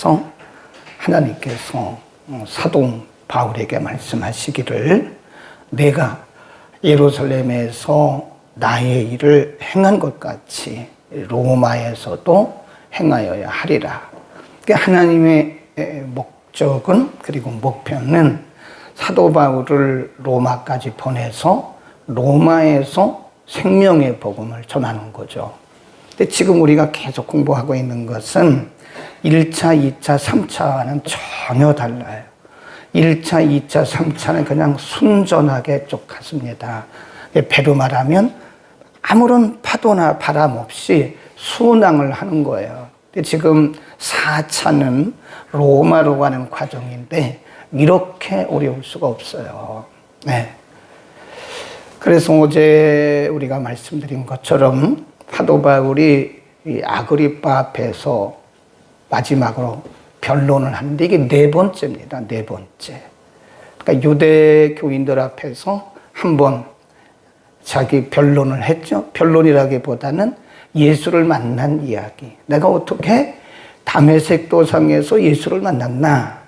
통해서 하나님께서 사도 바울에게 말씀하시기를 내가 예루살렘에서 나의 일을 행한 것 같이 로마에서도 행하여야 하리라. 하나님의 목적은 그리고 목표는 사도 바울을 로마까지 보내서 로마에서 생명의 복음을 전하는 거죠. 근데 지금 우리가 계속 공부하고 있는 것은 1차, 2차, 3차와는 전혀 달라요. 1차, 2차, 3차는 그냥 순전하게 쭉 갔습니다. 배로 말하면 아무런 파도나 바람 없이 순항을 하는 거예요. 근데 지금 4차는 로마로 가는 과정인데 이렇게 어려울 수가 없어요. 네. 그래서 어제 우리가 말씀드린 것처럼 사도 바울이 이 아그리파 앞에서 마지막으로 변론을 하는데 이게 4번째입니다. 4번째. 그러니까 유대 교인들 앞에서 한번 자기 변론을 했죠. 변론이라기보다는 예수를 만난 이야기. 내가 어떻게 다메섹 도상에서 예수를 만났나.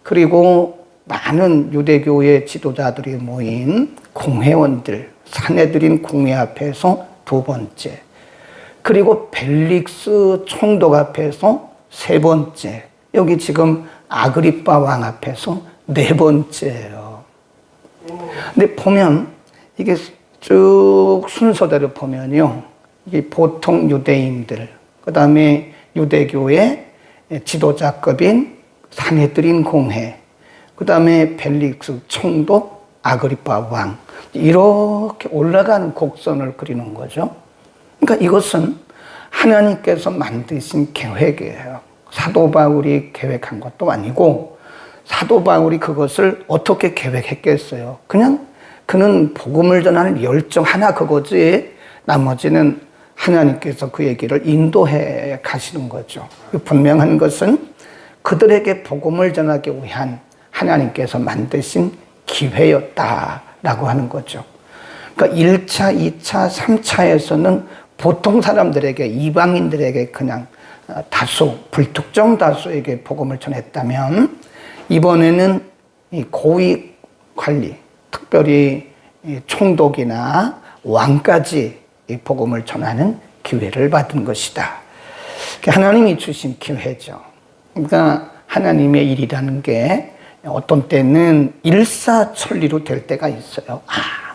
그리고 많은 유대교의 지도자들이 모인 공회원들, 사내들인 공회 앞에서 2번째. 그리고 벨릭스 총독 앞에서 3번째. 여기 지금 아그리파 왕 앞에서 4번째예요. 근데 보면 이게 쭉 순서대로 보면요. 이게 보통 유대인들, 그 다음에 유대교의 지도자급인 사내들인 공회, 그 다음에 벨릭스 총독, 아그리파 왕. 이렇게 올라가는 곡선을 그리는 거죠. 그러니까 이것은 하나님께서 만드신 계획이에요. 사도 바울이 계획한 것도 아니고 사도 바울이 그것을 어떻게 계획했겠어요. 그냥 그는 복음을 전하는 열정 하나 그거지 나머지는 하나님께서 그 얘기를 인도해 가시는 거죠. 분명한 것은 그들에게 복음을 전하기 위한 하나님께서 만드신 기회였다라고 하는 거죠. 그러니까 1차, 2차, 3차에서는 보통 사람들에게 이방인들에게 그냥 다수 불특정 다수에게 복음을 전했다면 이번에는 이 고위 관리 특별히 총독이나 왕까지 이 복음을 전하는 기회를 받은 것이다. 하나님이 주신 기회죠. 그러니까 하나님의 일이라는 게 어떤 때는 일사천리로 될 때가 있어요.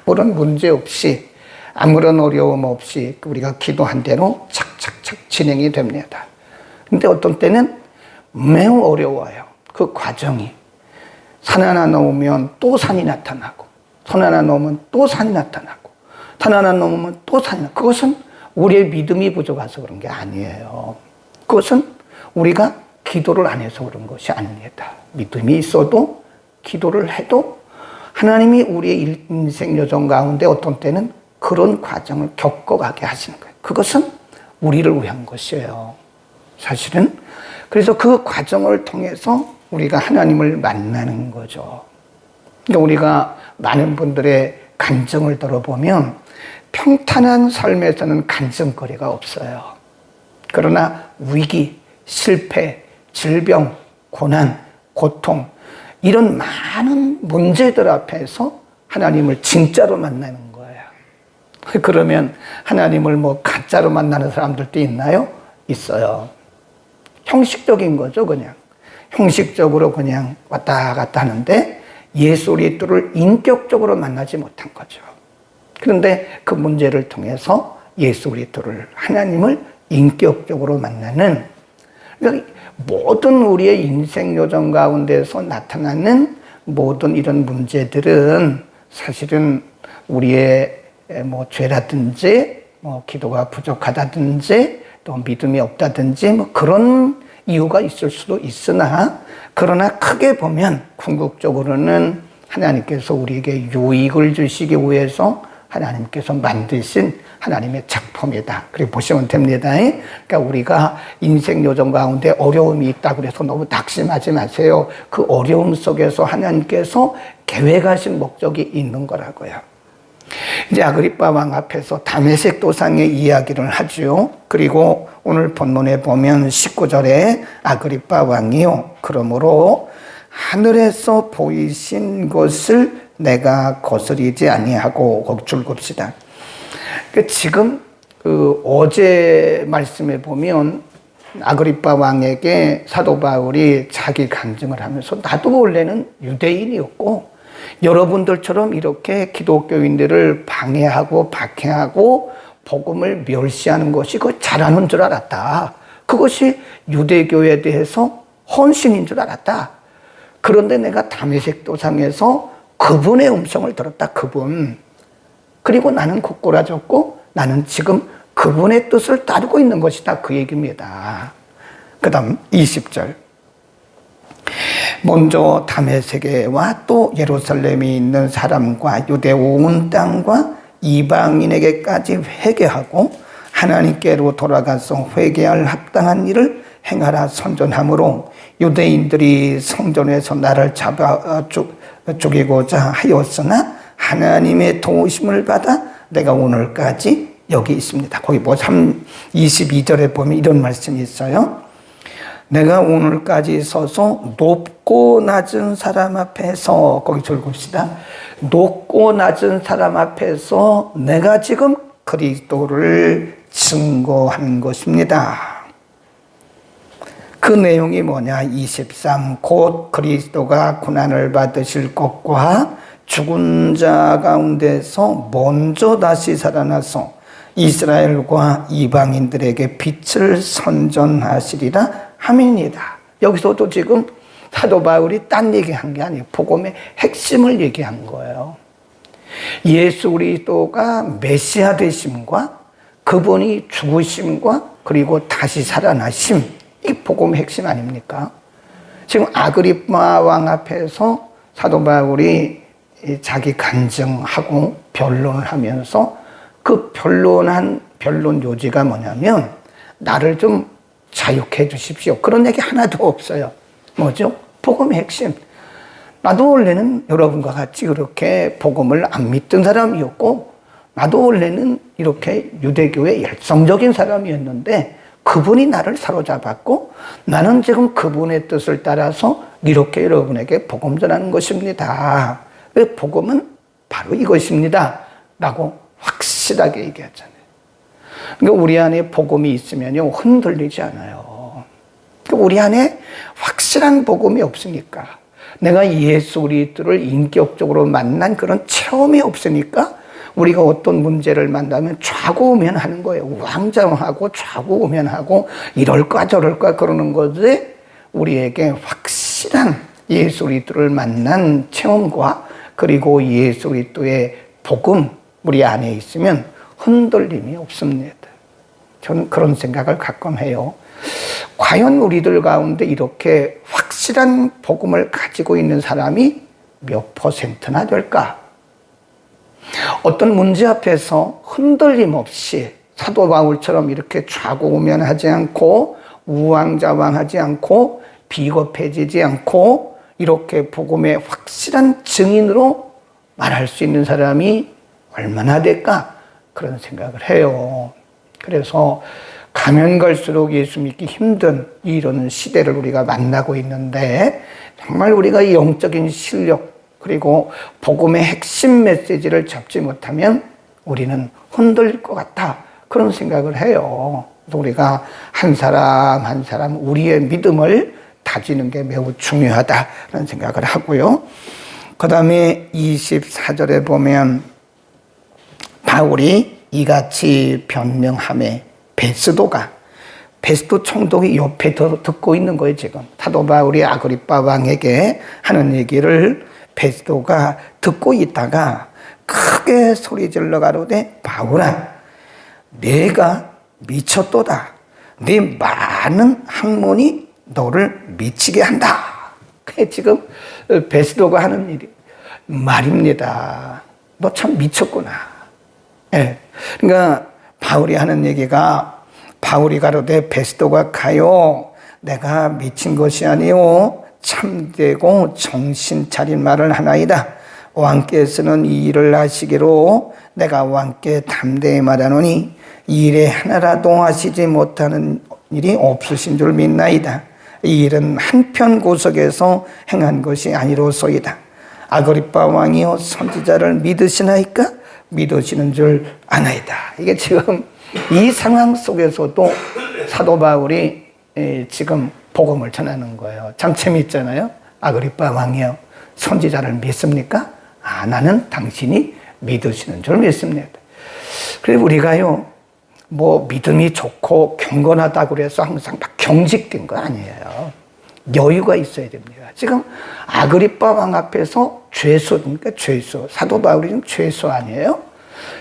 아무런 문제 없이 아무런 어려움 없이 우리가 기도한 대로 착착착 진행이 됩니다. 근데 어떤 때는 매우 어려워요. 그 과정이. 산 하나 넘으면 또 산이 나타나고 산 하나 넘으면 또 산이 나타나고 산 하나 넘으면 또 산이 나타나고 그것은 우리의 믿음이 부족해서 그런 게 아니에요. 그것은 우리가 기도를 안 해서 그런 것이 아닙니다. 믿음이 있어도 기도를 해도 하나님이 우리의 인생 여정 가운데 어떤 때는 그런 과정을 겪어가게 하시는 거예요. 그것은 우리를 위한 것이에요. 사실은. 그래서 그 과정을 통해서 우리가 하나님을 만나는 거죠. 그러니까 우리가 많은 분들의 간증을 들어보면 평탄한 삶에서는 간증거리가 없어요. 그러나 위기, 실패, 질병, 고난, 고통 이런 많은 문제들 앞에서 하나님을 진짜로 만나는 거예요. 그러면 하나님을 뭐 가짜로 만나는 사람들도 있나요? 있어요. 형식적인 거죠, 그냥. 형식적으로 그냥 왔다 갔다 하는데 예수 그리스도를 인격적으로 만나지 못한 거죠. 그런데 그 문제를 통해서 예수 그리스도를 하나님을 인격적으로 만나는 그러니까 모든 우리의 인생 요정 가운데서 나타나는 모든 이런 문제들은 사실은 우리의 뭐 죄라든지 뭐 기도가 부족하다든지 또 믿음이 없다든지 뭐 그런 이유가 있을 수도 있으나 그러나 크게 보면 궁극적으로는 하나님께서 우리에게 유익을 주시기 위해서 하나님께서 만드신 하나님의 작품이다. 그렇게 보시면 됩니다. 그러니까 우리가 인생 요정 가운데 어려움이 있다고 해서 너무 낙심하지 마세요. 그 어려움 속에서 하나님께서 계획하신 목적이 있는 거라고요. 이제 아그리빠 왕 앞에서 다메섹 도상의 이야기를 하죠. 그리고 오늘 본문에 보면 19절에 아그리빠 왕이요, 그러므로 하늘에서 보이신 것을 내가 거스리지 아니하고, 거기 줄 긋읍시다. 지금 어제 말씀에 보면 아그리빠 왕에게 사도 바울이 자기 간증을 하면서, 나도 원래는 유대인이었고 여러분들처럼 이렇게 기독교인들을 방해하고 박해하고 복음을 멸시하는 것이 그 잘하는 줄 알았다. 그것이 유대교에 대해서 헌신인 줄 알았다. 그런데 내가 다메섹 도상에서 그분의 음성을 들었다. 그분. 그리고 나는 고꾸라졌고 나는 지금 그분의 뜻을 따르고 있는 것이다. 그 얘기입니다. 그 다음 20절. 먼저 다메섹에와 또 예루살렘에 있는 사람과 유대 온 땅과 이방인에게까지 회개하고 하나님께로 돌아가서 회개할 합당한 일을 행하라 선전하므로 유대인들이 성전에서 나를 잡아 죽이고자 하였으나 하나님의 도우심을 받아 내가 오늘까지 여기 있습니다. 거기 22절에 보면 이런 말씀이 있어요. 내가 오늘까지 서서 높고 낮은 사람 앞에서, 거기 적읍시다. 높고 낮은 사람 앞에서 내가 지금 그리스도를 증거하는 것입니다. 그 내용이 뭐냐? 23. 곧 그리스도가 고난을 받으실 것과 죽은 자 가운데서 먼저 다시 살아나서 이스라엘과 이방인들에게 빛을 선전하시리라 함입니다. 여기서도 지금 사도 바울이 딴 얘기한 게 아니에요. 복음의 핵심을 얘기한 거예요. 예수 그리스도가 메시아 되심과 그분이 죽으심과 그리고 다시 살아나심, 이 복음의 핵심 아닙니까? 지금 아그리빠 왕 앞에서 사도 바울이 자기 간증하고 변론을 하면서 그 변론 요지가 뭐냐면, 나를 좀 자유케 해 주십시오. 그런 얘기 하나도 없어요. 뭐죠? 복음의 핵심. 나도 원래는 여러분과 같이 그렇게 복음을 안 믿던 사람이었고, 나도 원래는 이렇게 유대교의 열성적인 사람이었는데 그분이 나를 사로잡았고 나는 지금 그분의 뜻을 따라서 이렇게 여러분에게 복음 전하는 것입니다. 복음은 바로 이것입니다. 라고 확실하게 얘기하잖아요. 그러니까 우리 안에 복음이 있으면요, 흔들리지 않아요. 그러니까 우리 안에 확실한 복음이 없으니까, 내가 예수 그리스도를 인격적으로 만난 그런 체험이 없으니까 우리가 어떤 문제를 만나면 좌고우면하는 거예요. 우왕좌왕하고 좌고우면하고 이럴까 저럴까 그러는 것에 우리에게 확실한 예수 그리스도를 만난 체험과 그리고 예수 그리스도의 복음 우리 안에 있으면 흔들림이 없습니다. 저는 그런 생각을 가끔 해요. 과연 우리들 가운데 이렇게 확실한 복음을 가지고 있는 사람이 몇 퍼센트나 될까? 어떤 문제 앞에서 흔들림 없이 사도 바울처럼 이렇게 좌고우면하지 않고 우왕좌왕하지 않고 비겁해지지 않고 이렇게 복음의 확실한 증인으로 말할 수 있는 사람이 얼마나 될까? 그런 생각을 해요. 그래서 가면 갈수록 예수 믿기 힘든 이런 시대를 우리가 만나고 있는데, 정말 우리가 이 영적인 실력 그리고 복음의 핵심 메시지를 잡지 못하면 우리는 흔들릴 것 같다, 그런 생각을 해요. 그래서 우리가 한 사람 한 사람 우리의 믿음을 다지는 게 매우 중요하다는 생각을 하고요. 그 다음에 24절에 보면 바울이 이같이 변명하매 베스도 총독이 옆에 듣고 있는 거예요. 지금 사도 바울이 아그리빠 왕에게 하는 얘기를 베스도가 듣고 있다가 크게 소리질러 가로되, 바울아, 내가 미쳤도다. 네 많은 학문이 너를 미치게 한다. 그게 지금 베스도가 하는 말입니다. 너 참 미쳤구나. 예. 그러니까 바울이 하는 얘기가, 바울이 가로되 베스도가 가요, 내가 미친 것이 아니요 참되고 정신 차린 말을 하나이다. 왕께서는 이 일을 하시기로 내가 왕께 담대히 말하노니 이 일에 하나라도 하시지 못하는 일이 없으신 줄 믿나이다. 이 일은 한편 구석에서 행한 것이 아니로소이다. 아그리빠 왕이여 선지자를 믿으시나이까? 믿으시는 줄 아나이다. 이게 지금 이 상황 속에서도 사도 바울이 지금 복음을 전하는 거예요. 참 재미있잖아요. 아그리빠 왕이여 선지자를 믿습니까? 나는 당신이 믿으시는 줄 믿습니다. 그래서 우리가요, 뭐 믿음이 좋고 경건하다고 그래서 항상 막 경직된 거 아니에요. 여유가 있어야 됩니다. 지금 아그리빠 왕 앞에서 죄수, 그러니까 죄수, 사도 바울이 지금 죄수 아니에요?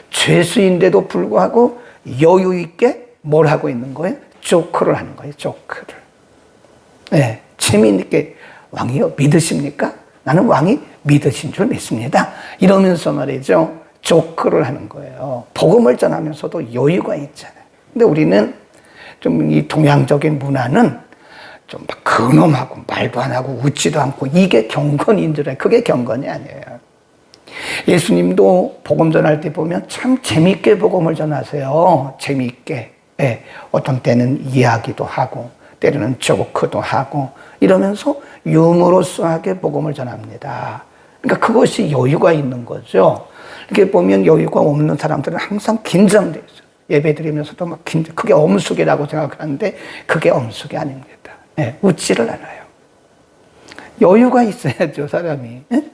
죄수인데도 불구하고 여유 있게 뭘 하고 있는 거예요? 조크를 하는 거예요. 조크를. 네, 재미있게 왕이요 믿으십니까? 나는 왕이 믿으신 줄 믿습니다. 이러면서 말이죠. 조크를 하는 거예요. 복음을 전하면서도 여유가 있잖아요. 근데 우리는 좀 이 동양적인 문화는 좀 막 근엄하고 말도 안 하고 웃지도 않고 이게 경건인 줄 알아요. 그게 경건이 아니에요. 예수님도 복음 전할 때 보면 참 재미있게 복음을 전하세요. 재미있게. 네. 어떤 때는 이야기도 하고 때로는 조크도 하고 이러면서 유머러스하게 복음을 전합니다. 그러니까 그것이 여유가 있는 거죠. 이렇게 보면 여유가 없는 사람들은 항상 긴장돼 있어요. 예배 드리면서도 막 긴장, 그게 엄숙이라고 생각하는데 그게 엄숙이 아닙니다. 네, 웃지를 않아요. 여유가 있어야죠, 사람이. 네?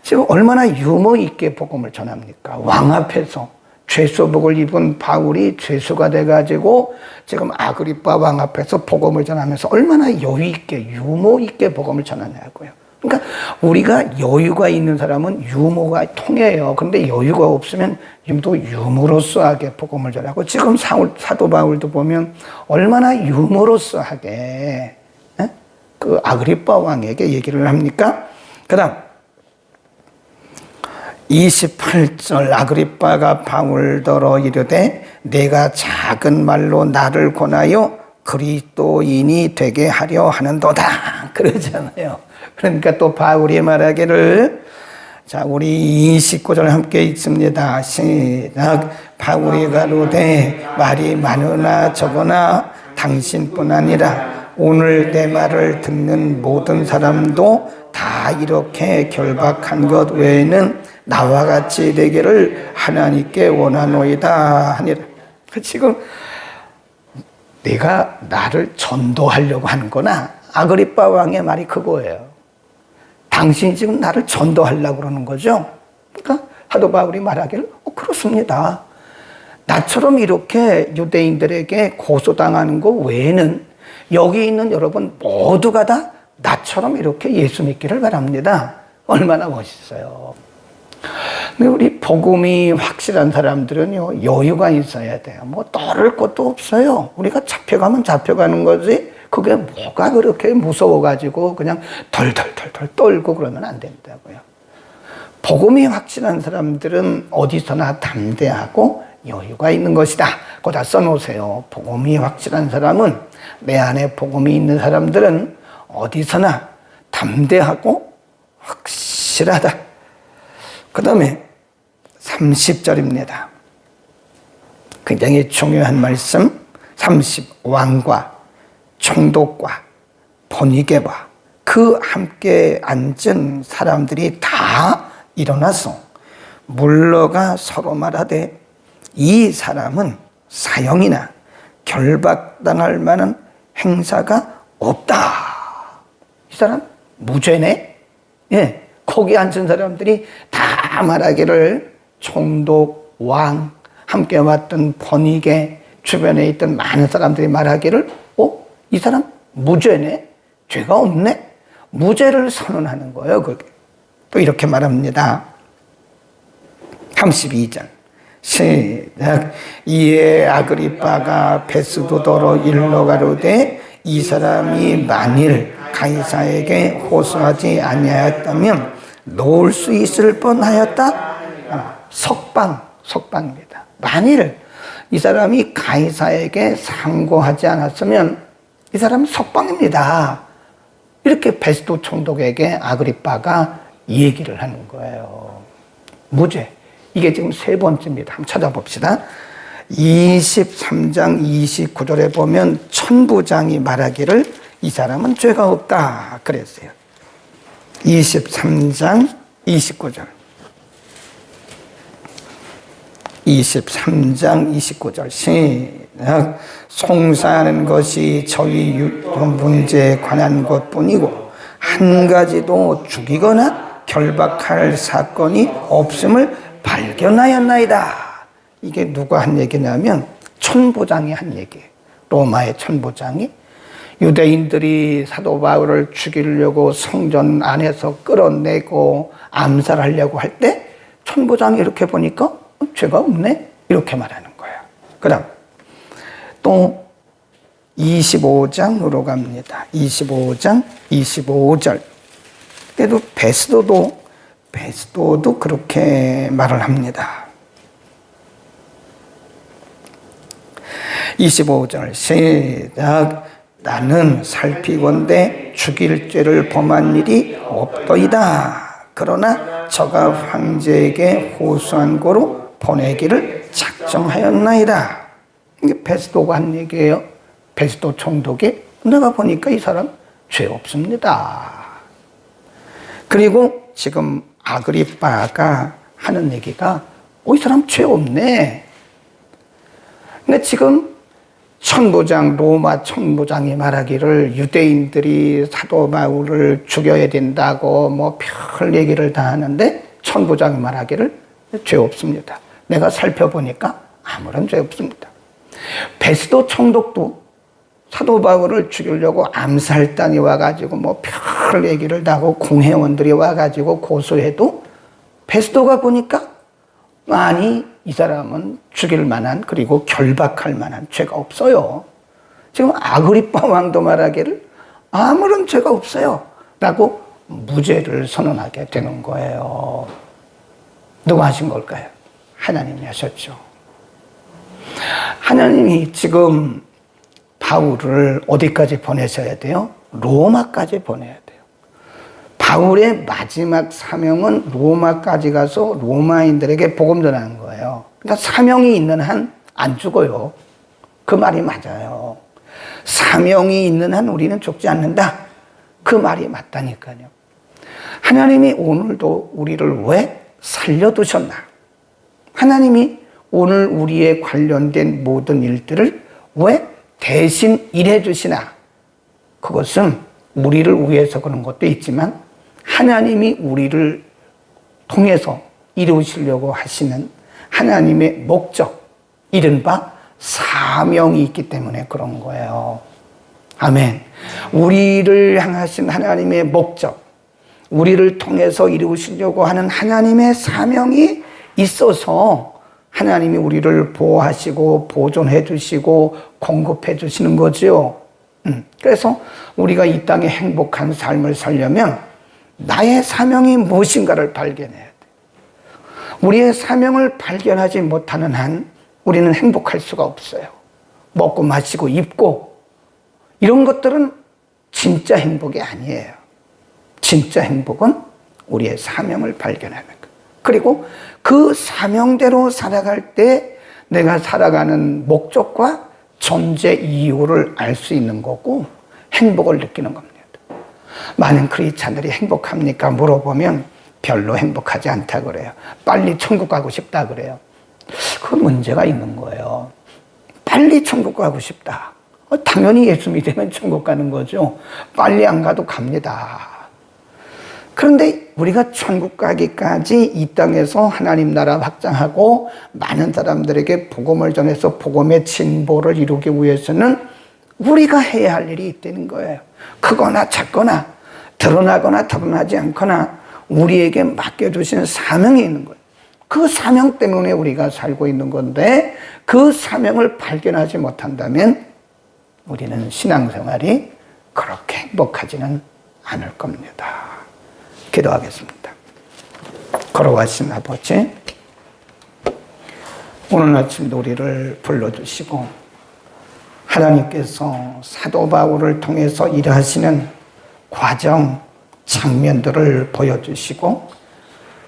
지금 얼마나 유머 있게 복음을 전합니까? 왕 앞에서 죄수복을 입은 바울이 죄수가 돼가지고 지금 아그리빠 왕 앞에서 복음을 전하면서 얼마나 여유 있게 유머 있게 복음을 전하냐고요. 그러니까 우리가 여유가 있는 사람은 유머가 통해요. 그런데 여유가 없으면 또 유머러스하게 복음을 전하고 지금 사도 바울도 보면 얼마나 유머러스하게 그 아그리빠 왕에게 얘기를 합니까? 그 다음 28절 아그리빠가 바울더러 이르되 내가 작은 말로 나를 권하여 그리스도인이 되게 하려 하는도다 그러잖아요. 그러니까 또 바울이 말하기를 자 우리 29절 함께 읽습니다. 시작. 바울이 가로되 말이 많으나 적으나 당신뿐 아니라 오늘 내 말을 듣는 모든 사람도 다 이렇게 결박한 것 외에는 나와 같이 되기를 하나님께 원하노이다 하니라. 지금 내가 나를 전도하려고 하는구나. 아그리빠 왕의 말이 그거예요. 당신이 지금 나를 전도하려고 그러는 거죠. 그러니까 사도 바울이 말하기를 그렇습니다. 나처럼 이렇게 유대인들에게 고소당하는 것 외에는 여기 있는 여러분 모두가 다 나처럼 이렇게 예수 믿기를 바랍니다. 얼마나 멋있어요. 근데 우리 복음이 확실한 사람들은요, 여유가 있어야 돼요. 뭐 떨을 것도 없어요. 우리가 잡혀가면 잡혀가는 거지. 그게 뭐가 그렇게 무서워가지고 그냥 덜덜덜덜 떨고 그러면 안 된다고요. 복음이 확실한 사람들은 어디서나 담대하고 여유가 있는 것이다. 거기다 써놓으세요. 복음이 확실한 사람은, 내 안에 복음이 있는 사람들은 어디서나 담대하고 확실하다. 그 다음에 30절입니다. 굉장히 중요한 말씀. 30. 왕과 총독과 번이게와 그 함께 앉은 사람들이 다 일어나서 물러가 서로 말하되 이 사람은 사형이나 결박당할 만한 행사가 없다. 이 사람 무죄네? 예, 거기 앉은 사람들이 다 말하기를 총독, 왕, 함께 왔던 번이게, 주변에 있던 많은 사람들이 말하기를 이 사람 무죄네? 죄가 없네? 무죄를 선언하는 거예요. 그게. 또 이렇게 말합니다. 32절 시작. 이에 아그리빠가 베스도더러 일러 가로되 이 사람이 만일 가이사에게 호소하지 아니하였다면 놓을 수 있을 뻔하였다. 석방입니다. 만일 이 사람이 가이사에게 상고하지 않았으면 이 사람은 석방입니다. 이렇게 베스도 총독에게 아그리빠가 얘기를 하는 거예요. 무죄. 이게 지금 세 번째입니다. 한번 찾아봅시다. 23장 29절에 보면 천부장이 말하기를 이 사람은 죄가 없다 그랬어요. 23장 29절. 23장 29절 시작. 송사하는 것이 저희 문제에 관한 것뿐이고 한 가지도 죽이거나 결박할 사건이 없음을 발견하였나이다. 이게 누가 한 얘기냐면 천부장이 한 얘기예요. 로마의 천부장이 유대인들이 사도 바울을 죽이려고 성전 안에서 끌어내고 암살하려고 할 때 천부장이 이렇게 보니까 죄가 없네 이렇게 말하는 거예요. 그 다음 또 25장으로 갑니다. 25장 25절. 그래도 베스도도 그렇게 말을 합니다. 25절 시작. 나는 살피건대 죽일 죄를 범한 일이 없더이다. 그러나 저가 황제에게 호소한 고로 보내기를 작정하였나이다. 이게 베스도가 한 얘기예요. 베스도 총독이 내가 보니까 이 사람 죄 없습니다. 그리고 지금 아그리빠가 하는 얘기가 이 사람 죄 없네. 근데 지금 로마 천부장이 말하기를 유대인들이 사도 바울을 죽여야 된다고 뭐 별 얘기를 다 하는데 천부장이 말하기를 죄 없습니다. 내가 살펴보니까 아무런 죄 없습니다. 베스도 총독도 사도 바울을 죽이려고 암살단이 와가지고 뭐 별 얘기를 다 하고 공회원들이 와가지고 고소해도 베스도가 보니까 아니 이 사람은 죽일 만한 그리고 결박할 만한 죄가 없어요. 지금 아그리빠 왕도 말하기를 아무런 죄가 없어요 라고 무죄를 선언하게 되는 거예요. 누가 하신 걸까요? 하나님이 하셨죠. 하나님이 지금 바울을 어디까지 보내셔야 돼요? 로마까지 보내야 돼요. 바울의 마지막 사명은 로마까지 가서 로마인들에게 복음 전하는 거예요. 그러니까 사명이 있는 한 안 죽어요. 그 말이 맞아요. 사명이 있는 한 우리는 죽지 않는다. 그 말이 맞다니까요. 하나님이 오늘도 우리를 왜 살려두셨나? 하나님이 오늘 우리에 관련된 모든 일들을 왜 대신 일해 주시나? 그것은 우리를 위해서 그런 것도 있지만 하나님이 우리를 통해서 이루시려고 하시는 하나님의 목적, 이른바 사명이 있기 때문에 그런 거예요. 아멘. 우리를 향하신 하나님의 목적, 우리를 통해서 이루시려고 하는 하나님의 사명이 있어서 하나님이 우리를 보호하시고 보존해 주시고 공급해 주시는 거죠. 그래서 우리가 이 땅에 행복한 삶을 살려면 나의 사명이 무엇인가를 발견해야 돼. 우리의 사명을 발견하지 못하는 한 우리는 행복할 수가 없어요. 먹고 마시고 입고 이런 것들은 진짜 행복이 아니에요. 진짜 행복은 우리의 사명을 발견하는 것. 그리고 그 사명대로 살아갈 때 내가 살아가는 목적과 존재 이유를 알 수 있는 거고 행복을 느끼는 겁니다. 많은 크리스찬들이 행복합니까? 물어보면 별로 행복하지 않다 그래요. 빨리 천국 가고 싶다 그래요. 그 문제가 있는 거예요. 빨리 천국 가고 싶다. 당연히 예수 믿으면 천국 가는 거죠. 빨리 안 가도 갑니다. 그런데 우리가 천국 가기까지 이 땅에서 하나님 나라 확장하고 많은 사람들에게 복음을 전해서 복음의 진보를 이루기 위해서는 우리가 해야 할 일이 있다는 거예요. 크거나 작거나 드러나거나 드러나지 않거나 우리에게 맡겨주신 사명이 있는 거예요. 그 사명 때문에 우리가 살고 있는 건데 그 사명을 발견하지 못한다면 우리는 신앙생활이 그렇게 행복하지는 않을 겁니다. 기도하겠습니다. 걸어가신 아버지, 오늘 아침도 우리를 불러주시고 하나님께서 사도 바울을 통해서 일하시는 과정, 장면들을 보여주시고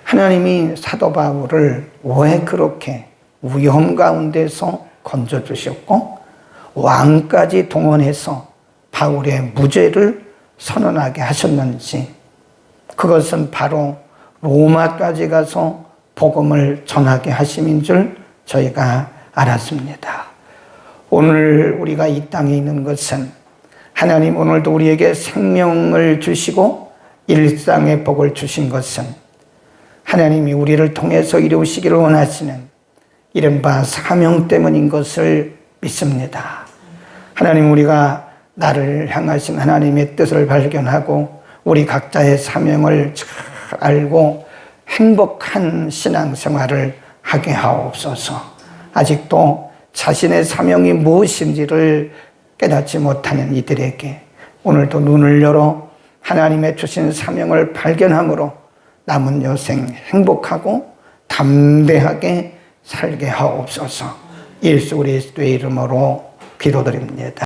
하나님이 사도 바울을 왜 그렇게 위험 가운데서 건져주셨고 왕까지 동원해서 바울의 무죄를 선언하게 하셨는지 그것은 바로 로마까지 가서 복음을 전하게 하심인 줄 저희가 알았습니다. 오늘 우리가 이 땅에 있는 것은 하나님 오늘도 우리에게 생명을 주시고 일상의 복을 주신 것은 하나님이 우리를 통해서 이루시기를 원하시는 이른바 사명 때문인 것을 믿습니다. 하나님 우리가 나를 향하신 하나님의 뜻을 발견하고 우리 각자의 사명을 잘 알고 행복한 신앙생활을 하게 하옵소서. 아직도 자신의 사명이 무엇인지를 깨닫지 못하는 이들에게 오늘도 눈을 열어 하나님의 주신 사명을 발견함으로 남은 여생 행복하고 담대하게 살게 하옵소서. 예수 그리스도의 이름으로 기도드립니다.